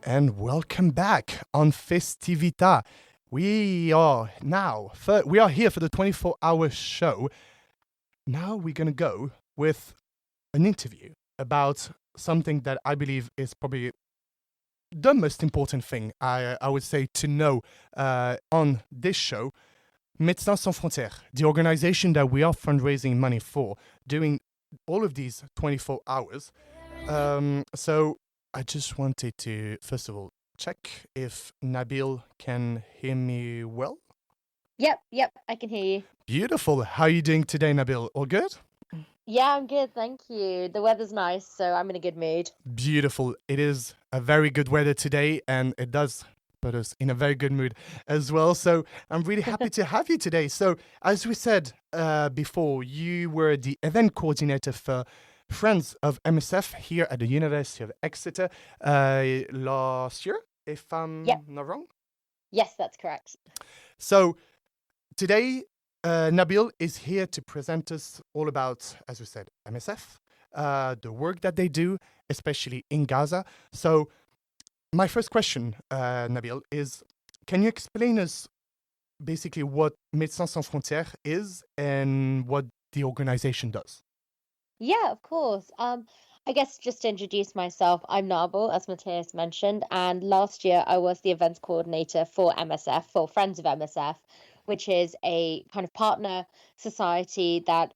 and welcome back on FestiVITA. We are here for the 24-hour show. Now we're going to go with an interview about something that I believe is probably the most important thing I would say to know on this show. Médecins Sans Frontières, the organization that we are fundraising money for, doing all of these 24 hours. So I just wanted to, first of all, check if Naabil can hear me well. Yep, I can hear you. Beautiful. How are you doing today, Naabil? All good? Yeah, I'm good, thank you. The weather's nice, so I'm in a good mood. Beautiful. It is a very good weather today, and it does put us in a very good mood as well. So I'm really happy to have you today. So, as we said before, you were the event coordinator for Friends of MSF here at the University of Exeter last year, if I'm Yep. not wrong. Yes, that's correct. So today, Naabil is here to present us all about, as we said, MSF, the work that they do, especially in Gaza. So my first question, Naabil, is can you explain us basically what Médecins Sans Frontières is and what the organization does? Yeah, of course. I guess just to introduce myself, I'm Naabil, as Matthias mentioned, and last year I was the events coordinator for MSF, for Friends of MSF, which is a kind of partner society that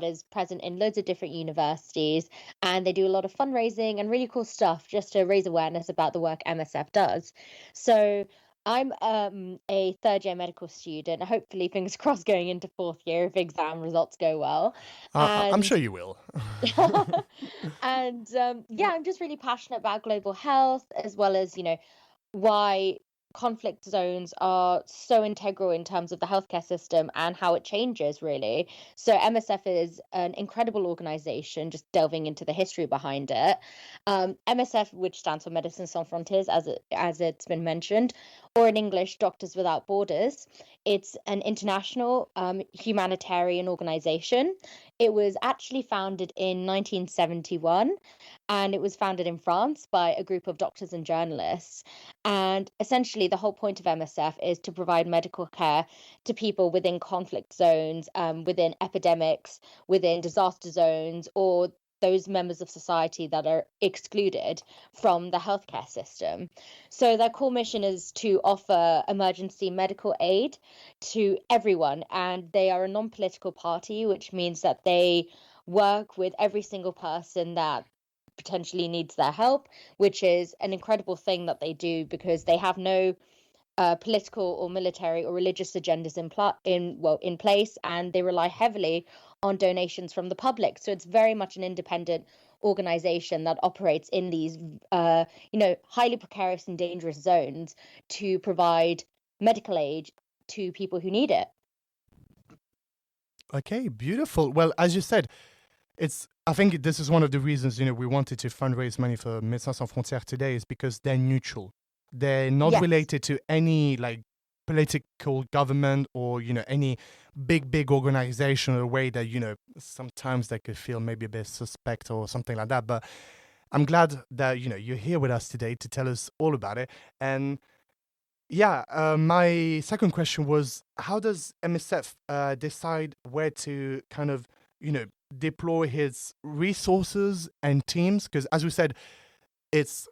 is present in loads of different universities, and they do a lot of fundraising and really cool stuff just to raise awareness about the work MSF does. So I'm a third year medical student, hopefully, fingers crossed, going into fourth year if exam results go well. I'm And sure you will. yeah, I'm just really passionate about global health as well as, why conflict zones are so integral in terms of the healthcare system and how it changes, really. So MSF is an incredible organization, just delving into the history behind it. MSF, which stands for Medicines Sans Frontières, as it's been mentioned, or in English, Doctors Without Borders. It's an international humanitarian organization. It was actually founded in 1971, and it was founded in France by a group of doctors and journalists. And essentially, the whole point of MSF is to provide medical care to people within conflict zones, within epidemics, within disaster zones, or those members of society that are excluded from the healthcare system. So, their core mission is to offer emergency medical aid to everyone, and they are a non political party, which means that they work with every single person that potentially needs their help, which is an incredible thing that they do because they have no political or military or religious agendas in place, and they rely heavily on donations from the public. So it's very much an independent organization that operates in these highly precarious and dangerous zones to provide medical aid to people who need it. Okay, beautiful. Well, as you said, I think this is one of the reasons we wanted to fundraise money for Médecins Sans Frontières today is because they're neutral. They're not Yes. related to any political government or any big organization or way that sometimes they could feel maybe a bit suspect or something like that. But I'm glad that you're here with us today to tell us all about it. And yeah, my second question was how does MSF decide where to kind of deploy his resources and teams? Because as we said, it's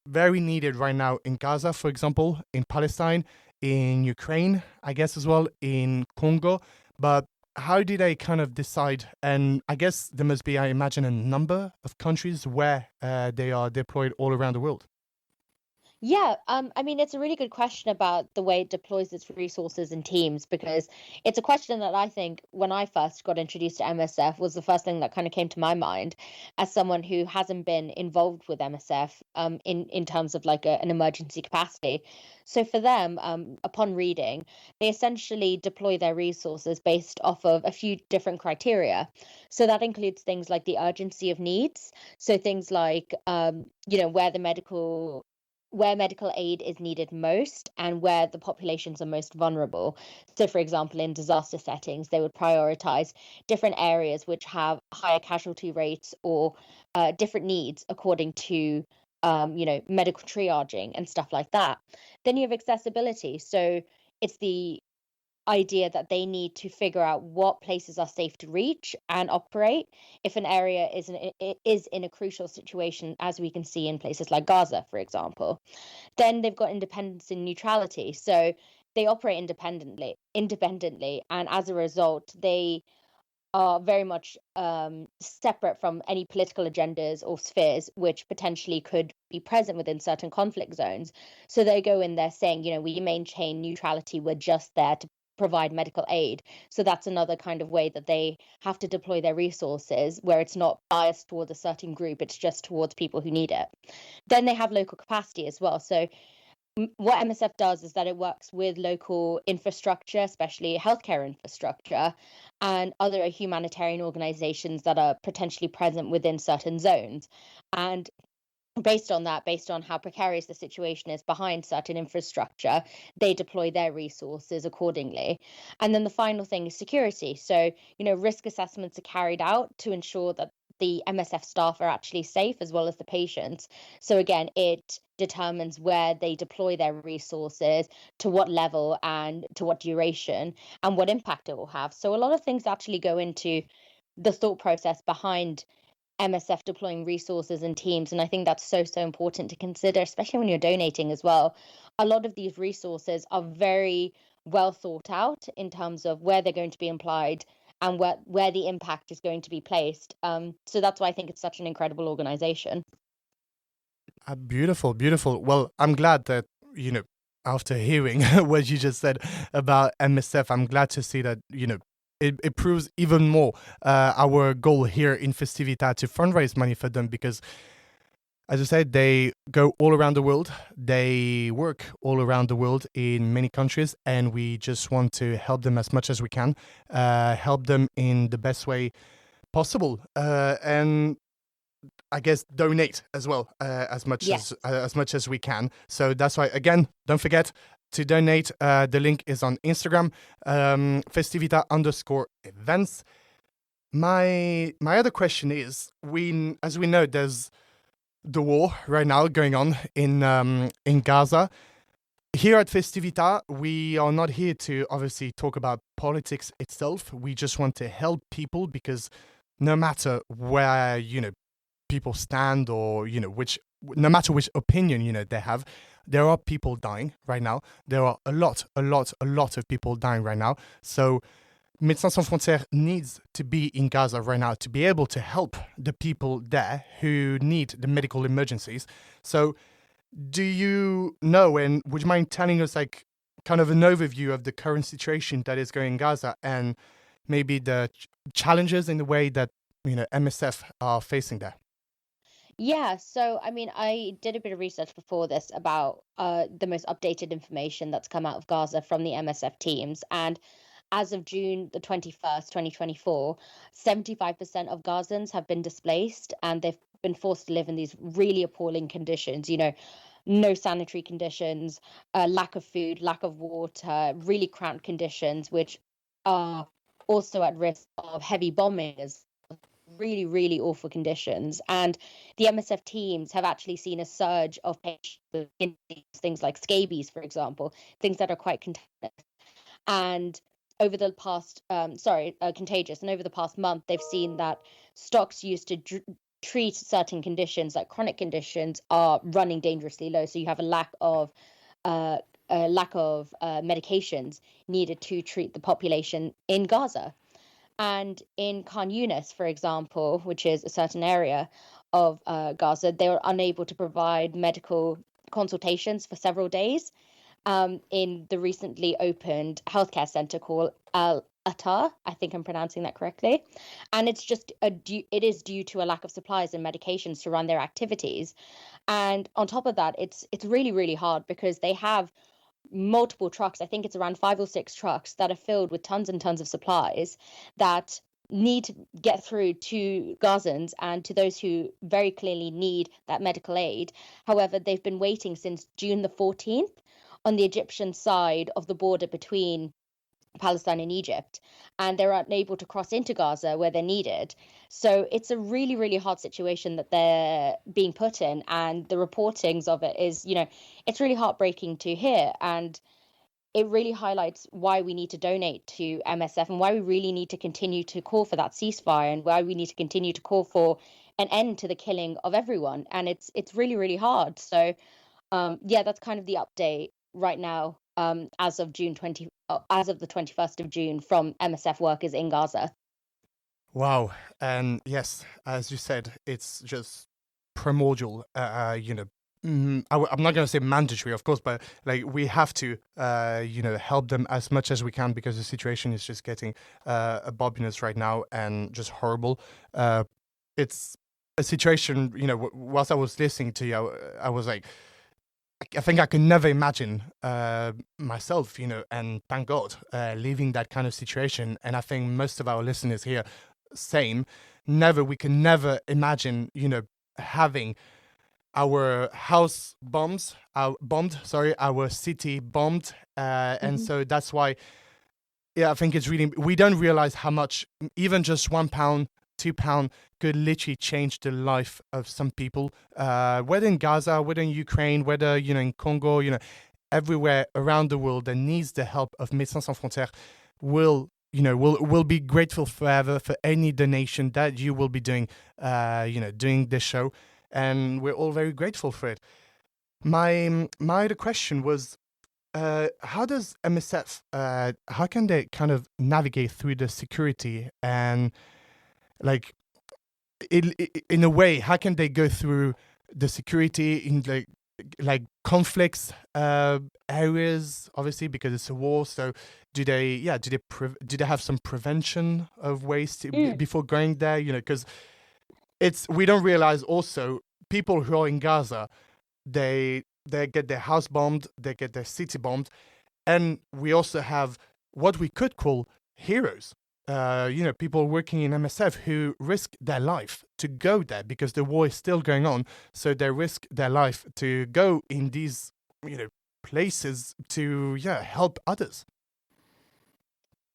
very needed right now in Gaza, for example, in Palestine, in Ukraine, I guess as well, in Congo. But how do they kind of decide? And I guess there must be, I imagine, a number of countries where they are deployed all around the world. Yeah, I mean, it's a really good question about the way it deploys its resources and teams because it's a question that I think when I first got introduced to MSF was the first thing that kind of came to my mind as someone who hasn't been involved with MSF in terms of like an emergency capacity. So for them, upon reading, they essentially deploy their resources based off of a few different criteria. So that includes things like the urgency of needs. So things like where medical aid is needed most and where the populations are most vulnerable. So, for example, in disaster settings, they would prioritize different areas which have higher casualty rates or different needs according to medical triaging and stuff like that. Then you have accessibility. So it's the idea that they need to figure out what places are safe to reach and operate if an area is in a crucial situation, as we can see in places like Gaza, for example. Then they've got independence and neutrality. So they operate independently, and as a result, they are very much separate from any political agendas or spheres which potentially could be present within certain conflict zones. So they go in there saying, we maintain neutrality, we're just there to provide medical aid. So that's another kind of way that they have to deploy their resources, where it's not biased towards a certain group, it's just towards people who need it. Then they have local capacity as well. So what MSF does is that it works with local infrastructure, especially healthcare infrastructure, and other humanitarian organizations that are potentially present within certain zones. And based on how precarious the situation is behind certain infrastructure, they deploy their resources accordingly. And then the final thing is security. So, risk assessments are carried out to ensure that the MSF staff are actually safe, as well as the patients. So again, it determines where they deploy their resources, to what level and to what duration, and what impact it will have. So a lot of things actually go into the thought process behind MSF deploying resources and teams. And I think that's so, so important to consider, especially when you're donating as well. A lot of these resources are very well thought out in terms of where they're going to be applied and where the impact is going to be placed. So that's why I think it's such an incredible organization. Beautiful, beautiful. Well, I'm glad that, after hearing what you just said about MSF, I'm glad to see that, it proves even more our goal here in FestiVITA to fundraise money for them, because, as I said, they go all around the world. They work all around the world in many countries, and we just want to help them as much as we can, help them in the best way possible, and I guess donate as well, as much as we can. So that's why, again, don't forget to donate. The link is on Instagram, festivita_events. My other question is, as we know, there's the war right now going on in Gaza. Here at FestiVITA, we are not here to obviously talk about politics itself. We just want to help people, because no matter where people stand, or no matter which opinion they have, there are people dying right now. There are a lot of people dying right now. So Médecins Sans Frontières needs to be in Gaza right now to be able to help the people there who need the medical emergencies. So do you know, and would you mind telling us kind of an overview of the current situation that is going in Gaza, and maybe the challenges in the way that MSF are facing there? Yeah, so I mean, I did a bit of research before this about the most updated information that's come out of Gaza from the MSF teams. And as of June the 21st, 2024, 75% of Gazans have been displaced, and they've been forced to live in these really appalling conditions, no sanitary conditions, lack of food, lack of water, really cramped conditions, which are also at risk of heavy bombing, as really, really awful conditions. And the MSF teams have actually seen a surge of patients with things like scabies, for example, things that are quite contagious. And over the past, contagious. And over the past month, they've seen that stocks used to treat certain conditions, like chronic conditions, are running dangerously low. So you have a lack of medications needed to treat the population in Gaza. And in Khan Yunis, for example, which is a certain area of Gaza, they were unable to provide medical consultations for several days in the recently opened healthcare center called Al Atar. I think I'm pronouncing that correctly. And it's just it is due to a lack of supplies and medications to run their activities. And on top of that, it's really, really hard, because they have multiple trucks. I think it's around 5 or 6 trucks that are filled with tons and tons of supplies that need to get through to Gazans and to those who very clearly need that medical aid. However, they've been waiting since June the 14th on the Egyptian side of the border between Palestine and Egypt, and they're unable to cross into Gaza where they're needed. So it's a really, really hard situation that they're being put in, and the reportings of it is, it's really heartbreaking to hear, and it really highlights why we need to donate to MSF and why we really need to continue to call for that ceasefire and why we need to continue to call for an end to the killing of everyone. And it's really, really hard. So yeah, that's kind of the update right now, as of as of the 21st of June from MSF workers in Gaza. Wow. And yes, as you said, it's just primordial, I'm not going to say mandatory, of course, but like we have to, help them as much as we can because the situation is just getting abominous right now and just horrible. It's a situation, whilst I was listening to you, I was like, I think I could never imagine myself, and thank God, leaving that kind of situation. And I think most of our listeners here, same. We can never imagine, having our house bombed, our city bombed, and so that's why, yeah, I think it's really, we don't realize how much even just £1, £2 could literally change the life of some people, whether in Gaza, whether in Ukraine, whether in Congo, everywhere around the world that needs the help of Médecins Sans Frontières will be grateful forever for any donation that you will be doing, doing this show. And we're all very grateful for it. My other question was, how does MSF, how can they kind of navigate through the security and like, in a way, how can they go through the security in like conflicts areas, obviously because it's a war? So do they have some prevention of ways before going there? Because we don't realize also people who are in Gaza, they get their house bombed, they get their city bombed, and we also have what we could call heroes. People working in MSF who risk their life to go there because the war is still going on. So they risk their life to go in these, places to help others.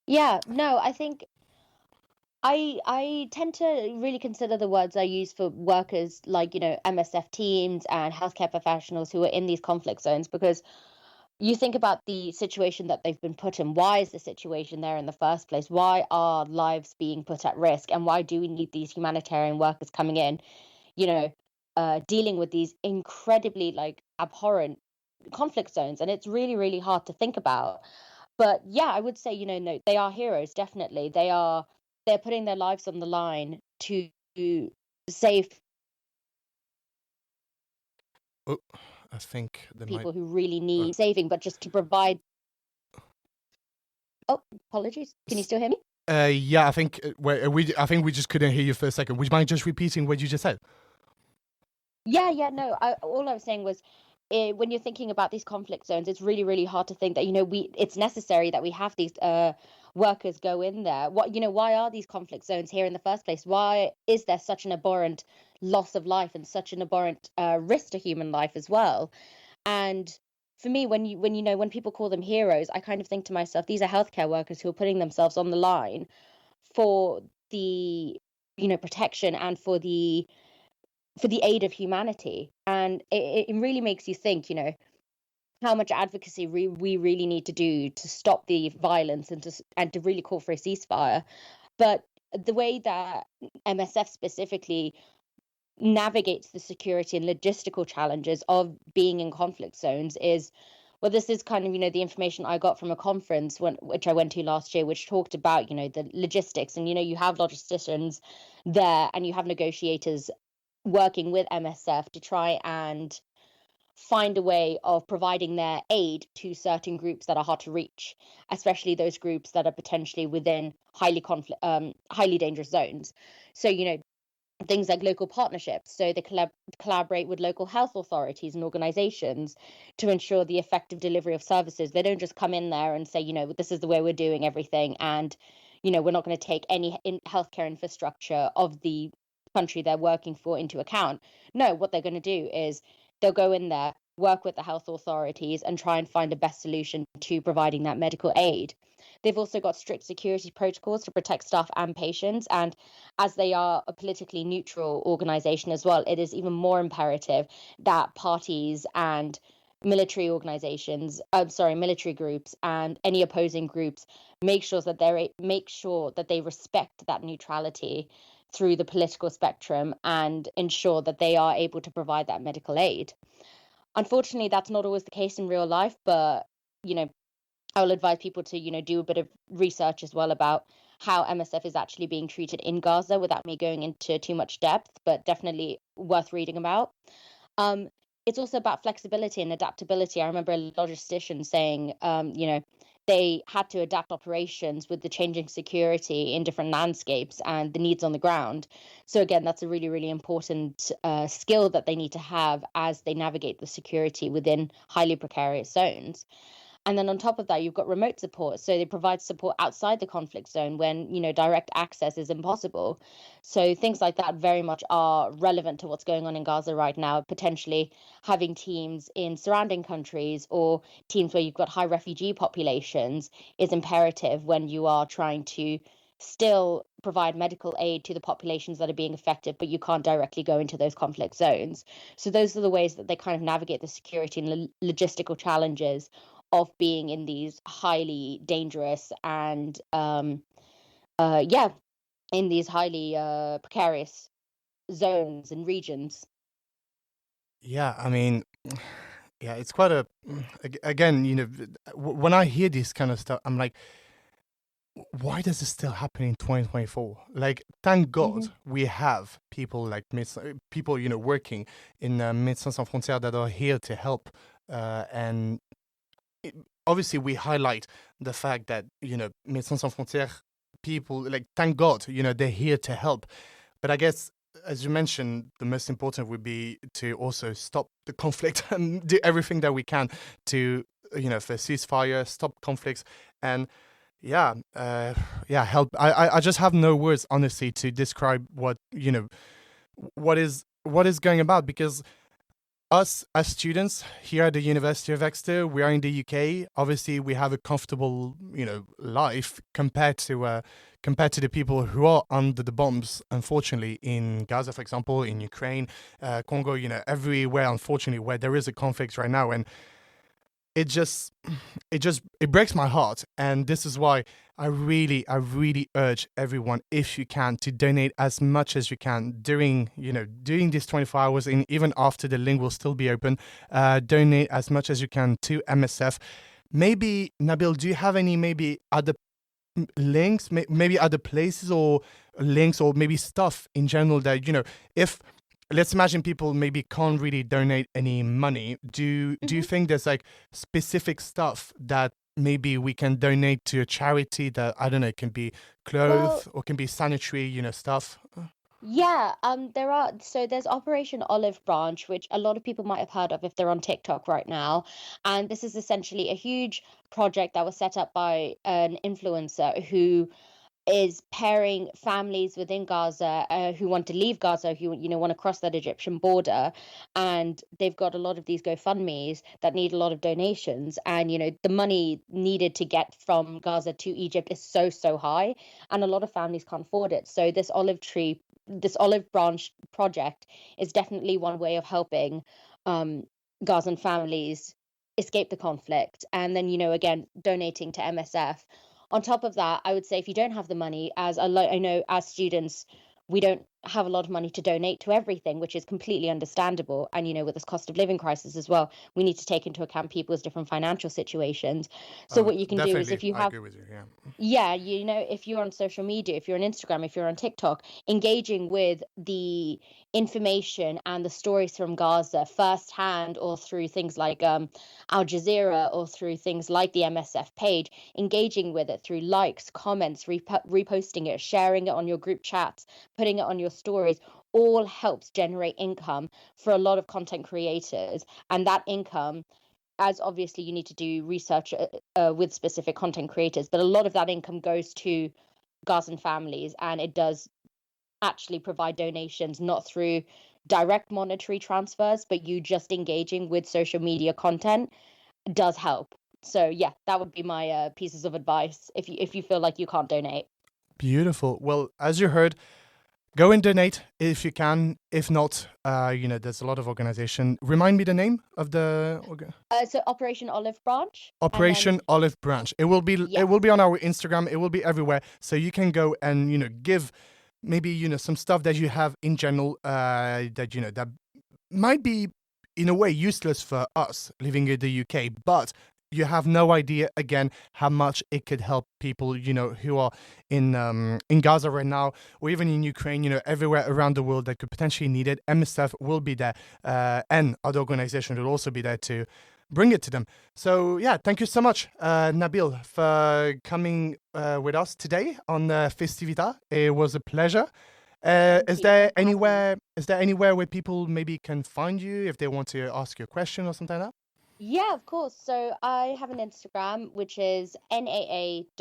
Yeah, no, I think I tend to really consider the words I use for workers like, MSF teams and healthcare professionals who are in these conflict zones, because you think about the situation that they've been put in. Why is the situation there in the first place? Why are lives being put at risk? And why do we need these humanitarian workers coming in, dealing with these incredibly abhorrent conflict zones? And it's really, really hard to think about. But yeah, I would say, no, they are heroes, definitely. They're putting their lives on the line to save Oh, I think people who really need saving, but just to provide. Oh, apologies. Can you still hear me? Yeah, I think I think we just couldn't hear you for a second. Would you mind just repeating what you just said? Yeah, no. All I was saying was, when you're thinking about these conflict zones, it's really, really hard to think that it's necessary that we have these workers go in there. Why are these conflict zones here in the first place? Why is there such an abhorrent loss of life and such an abhorrent risk to human life as well? And for me, when people call them heroes, I kind of think to myself, these are healthcare workers who are putting themselves on the line for the protection and for the aid of humanity. And it really makes you think, how much advocacy we really need to do to stop the violence and to really call for a ceasefire. But the way that MSF specifically navigates the security and logistical challenges of being in conflict zones is, well, this is kind of, the information I got from a conference which I went to last year, which talked about, the logistics. And, you have logisticians there and you have negotiators working with MSF to try and find a way of providing their aid to certain groups that are hard to reach, especially those groups that are potentially within highly dangerous zones. So, things like local partnerships. So they collaborate with local health authorities and organizations to ensure the effective delivery of services. They don't just come in there and say, this is the way we're doing everything, and we're not going to take any healthcare infrastructure of the country they're working for into account. No, what they're going to do is they'll go in there, work with the health authorities, and try and find a best solution to providing that medical aid. They've also got strict security protocols to protect staff and patients. And as they are a politically neutral organization as well, it is even more imperative that parties and military groups and any opposing groups make sure that they respect that neutrality through the political spectrum and ensure that they are able to provide that medical aid. Unfortunately, that's not always the case in real life, but you know, I will advise people to, do a bit of research as well about how MSF is actually being treated in Gaza without me going into too much depth, but definitely worth reading about. Um, it's also about flexibility and adaptability. I remember a logistician saying, they had to adapt operations with the changing security in different landscapes and the needs on the ground. So again, that's a really, really important skill that they need to have as they navigate the security within highly precarious zones. And then on top of that, you've got remote support. So they provide support outside the conflict zone when, direct access is impossible. So things like that very much are relevant to what's going on in Gaza right now, potentially having teams in surrounding countries or teams where you've got high refugee populations is imperative when you are trying to still provide medical aid to the populations that are being affected, but you can't directly go into those conflict zones. So those are the ways that they kind of navigate the security and logistical challenges of being in these highly dangerous and in these highly precarious zones and regions. Yeah, I mean, yeah, it's quite a again, when I hear this kind of stuff, I'm like, why does this still happen in 2024? Like, thank God we have people like people, working in Médecins Sans Frontières that are here to help. And obviously, we highlight the fact that, Médecins Sans Frontières people, like, thank God, they're here to help. But I guess, as you mentioned, the most important would be to also stop the conflict and do everything that we can to, for ceasefire, stop conflicts, and help. I just have no words, honestly, to describe what is going about, because us as students here at the University of Exeter, we are in the UK. Obviously, we have a comfortable, life compared to the people who are under the bombs. Unfortunately, in Gaza, for example, in Ukraine, Congo, everywhere. Unfortunately, where there is a conflict right now, and it breaks my heart. And this is why I really urge everyone, if you can, to donate as much as you can during these 24 hours, and even after the link will still be open. Donate as much as you can to MSF. Maybe, Nabil, do you have any maybe other links, maybe other places or links, or maybe stuff in general that, if, let's imagine people maybe can't really donate any money. Do you think there's like specific stuff that maybe we can donate to a charity that, I don't know, it can be clothes or can be sanitary, stuff? Yeah, there's Operation Olive Branch, which a lot of people might have heard of if they're on TikTok right now. And this is essentially a huge project that was set up by an influencer who is pairing families within Gaza who want to leave Gaza, who want to cross that Egyptian border, and they've got a lot of these GoFundmes that need a lot of donations, and the money needed to get from Gaza to Egypt is so high, and a lot of families can't afford it. So this olive branch project is definitely one way of helping Gazan families escape the conflict, and then again donating to MSF. On top of that, I would say if you don't have the money, I know as students, we don't have a lot of money to donate to everything, which is completely understandable. And, with this cost of living crisis as well, we need to take into account people's different financial situations. So what you can do is, if you I have, agree with you. yeah, if you're on social media, if you're on Instagram, if you're on TikTok, engaging with the information and the stories from Gaza firsthand, or through things like Al Jazeera, or through things like the MSF page, engaging with it through likes, comments, reposting it, sharing it on your group chats, putting it on your stories, all helps generate income for a lot of content creators. And that income, as obviously you need to do research with specific content creators, but a lot of that income goes to Gazan families, and it does actually provide donations, not through direct monetary transfers, but you just engaging with social media content does help. So yeah, that would be my pieces of advice if you feel like you can't donate. Beautiful. Well, as you heard, go and donate if you can. If not, there's a lot of organization. Remind me the name of the So Operation Olive Branch. And Operation then, Olive Branch. It will be yeah. on our Instagram. It will be everywhere. So you can go and give maybe some stuff that you have in general that might be in a way useless for us living in the UK, but you have no idea again how much it could help people who are in Gaza right now, or even in Ukraine, everywhere around the world that could potentially need it. MSF will be there, and other organizations will also be there to bring it to them. So yeah, thank you so much, Naabil, for coming with us today on FestiVITA. It was a pleasure. Is there anywhere where people maybe can find you if they want to ask you a question or something like that? Yeah, of course. So I have an Instagram, which is naa.n.khan.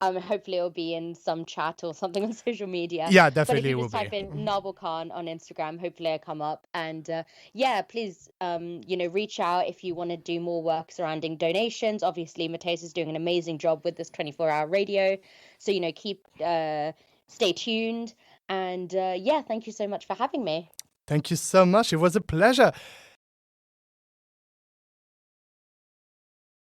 Hopefully it'll be in some chat or something on social media. Yeah, But if definitely you it will just be. type in Naabil Khan on Instagram, hopefully I come up. And yeah, please, reach out if you want to do more work surrounding donations. Obviously, Mateus is doing an amazing job with this 24-hour radio. So, stay tuned. And yeah, thank you so much for having me. Thank you so much. It was a pleasure.